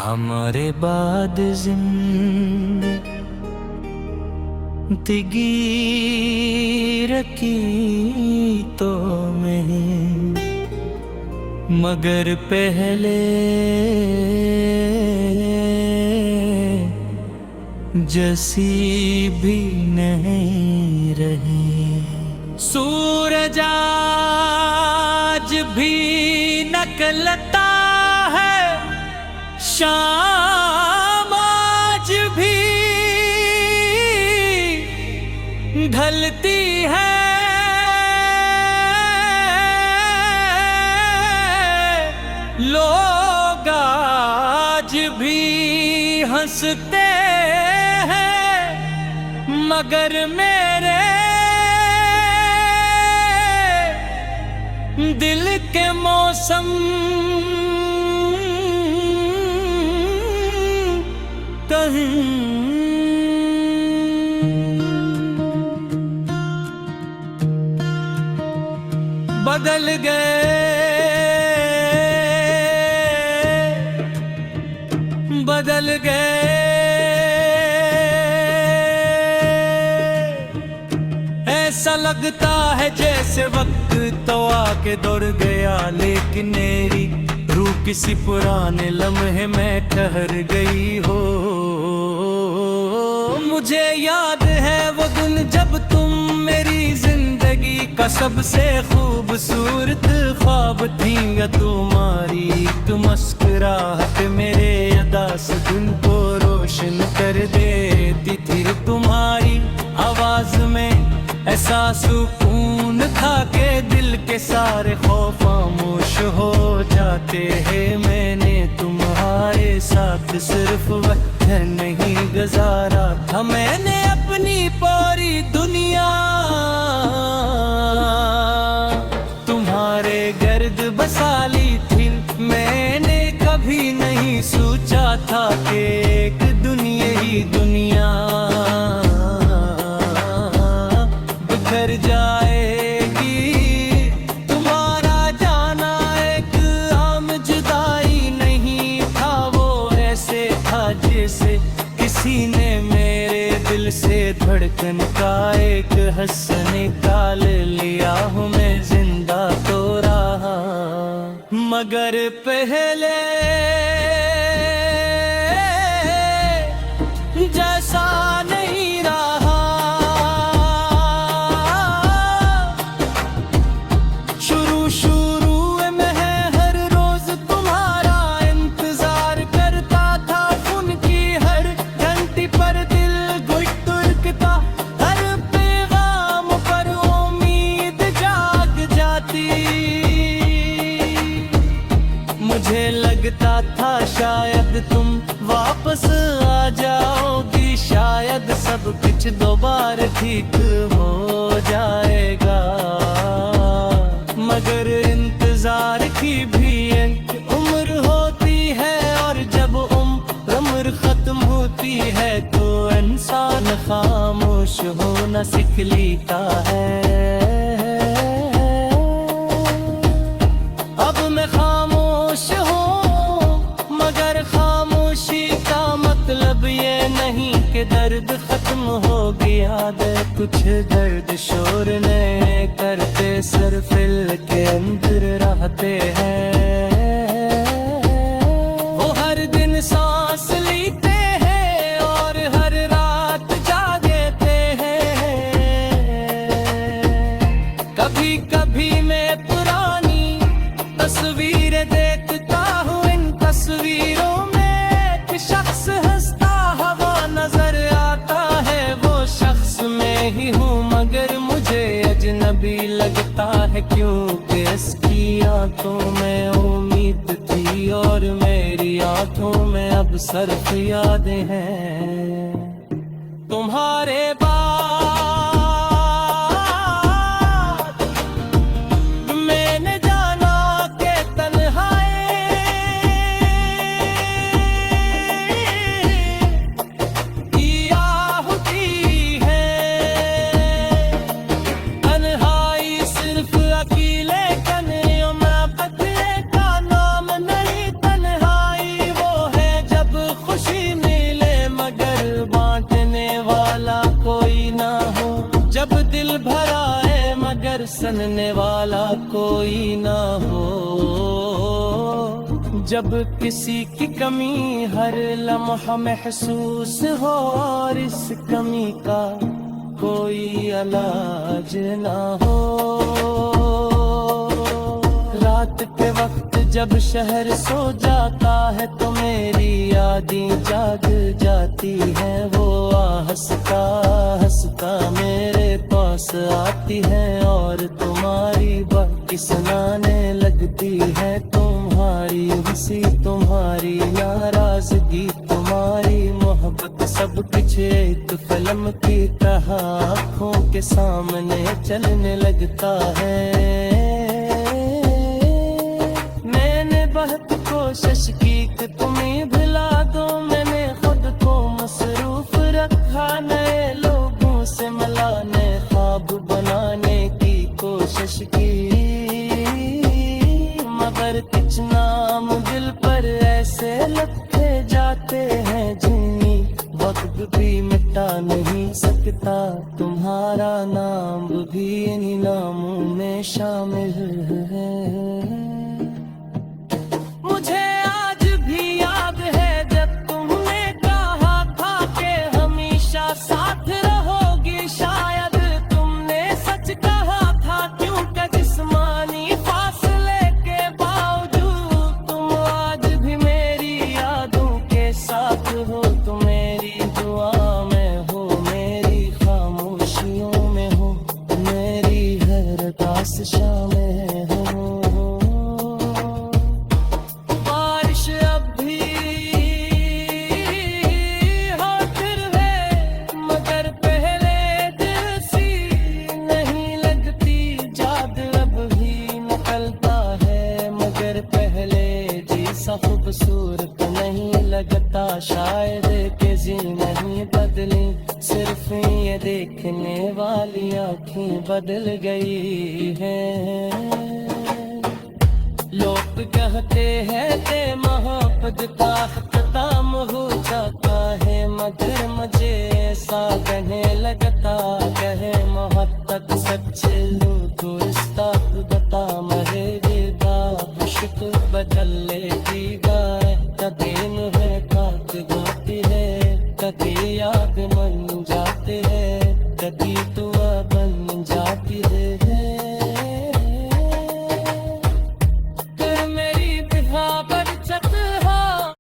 हमारे बाद जिंदगी रखी तो में, मगर पहले जैसी भी नहीं रही। सूरज आज भी निकलता है, शाम आज भी ढलती है। लोग आज भी हंसते हैं, मगर मेरे दिल के मौसम कहीं बदल गए, बदल गए। ऐसा लगता है जैसे वक्त तो आके दौड़ गया, लेकिन मेरी रूह किसी पुराने लम्हे में ठहर गई हो। मुझे याद है वो दिन जब तुम मेरी जिंदगी का सबसे खूबसूरत ख्वाब थी। तुम्हारी एक मुस्कुराहट मेरे अदास दिन को रोशन कर देती थी। तुम्हारी आवाज में ऐसा सुकून था कि दिल के सारे खौफ खामोश हो जाते हैं। मैंने तुम्हारे साथ सिर्फ वक्त नहीं गुजारा था, मैंने अपनी पूरी दुनिया तुम्हारे गर्द बसा ली थी। मैंने कभी नहीं सोचा था कि एक दुनिया ही दुनिया बिखर जाएगी। तुम्हारा जाना एक आम जुदाई नहीं था, वो ऐसे था जैसे किसी ने मेरे दिल से धड़कन का एक हिस्सा निकाल लिया। हूँ मैं जिंदा तो रहा, मगर पहले जैसा नहीं रहा। शुरू में हर रोज तुम्हारा इंतजार करता था, उनकी हर घंटी पर दिल गुड़गुड़ाता, हर पैगाम पर उम्मीद जाग जाती। मुझे लगता था शायद तुम वापस आ जाओगी, शायद सब कुछ दोबारा ठीक हो जाएगा। मगर इंतजार की भी एक उम्र होती है, और जब उम्र खत्म होती है तो इंसान खामोश होना सीख लेता है। अब मैं खामोश हूँ, मगर खामोशी का मतलब ये नहीं कि दर्द खत्म हो गया। कुछ दर्द शोर ने करते सर फिल के अंदर रहते हैं। वो हर दिन सांस लेते हैं और हर रात जागते हैं। कभी कभी मैं पुरानी तस्वीरें देखता हूँ, इन तस्वीरों में एक शख्स हंसता हुआ नजर आता है। वो शख्स मैं ही हूँ, मगर मुझे अजनबी लगता है, क्योंकि इसकी आंखों में उम्मीद थी और मेरी आंखों में अब सिर्फ यादें हैं तुम्हारे बाद। मैंने जाना के तन्हाई किया होती है, तन्हाई सिर्फ अकेले कने में बदले का नाम नहीं। तन्हाई वो है पहचानने वाला कोई ना हो, जब किसी की कमी हर लम्हा महसूस हो और इस कमी का कोई इलाज ना हो। रात के वक्त जब शहर सो जाता है तो मेरी यादें जाग जाती हैं, वो हंसता हंसता मेरे पास आती है और तुम्हारी बातें सुनाने लगती है। तुम्हारी हंसी, तुम्हारी नाराजगी, तुम्हारी मोहब्बत, सब कुछ एक फिल्म की तरह आँखों के सामने चलने लगता है। मैंने बहुत कोशिश की कि तुम्हें भुला दो, मैंने खुद को मसरूफ रखा, नए लोगों से मिलाने, ख्वाब बनाने की कोशिश की, मगर कुछ नाम दिल पर ऐसे लगते जाते हैं जिन्हें वक्त भी मिटा नहीं सकता। तुम्हारा नाम भी इन नामों में शामिल है। मुझे आज भी याद है जब तुमने कहा था कि हमेशा साथ रहोगी, शायद तुमने सच कहा था, क्योंकि जिस्मानी फासले के बावजूद तुम आज भी मेरी यादों के साथ हो। तुम मेरी दुआ में हो, मेरी खामोशियों में हो, मेरी हर दास्तां में हो। खूबसूरत नहीं लगता, शायद के जी नहीं बदली, सिर्फ ये देखने वाली आँखें बदल गई हैं। लोग कहते हैं कि मोहब्बत का खत्म हो जाता है, मगर मुझे ऐसा कहने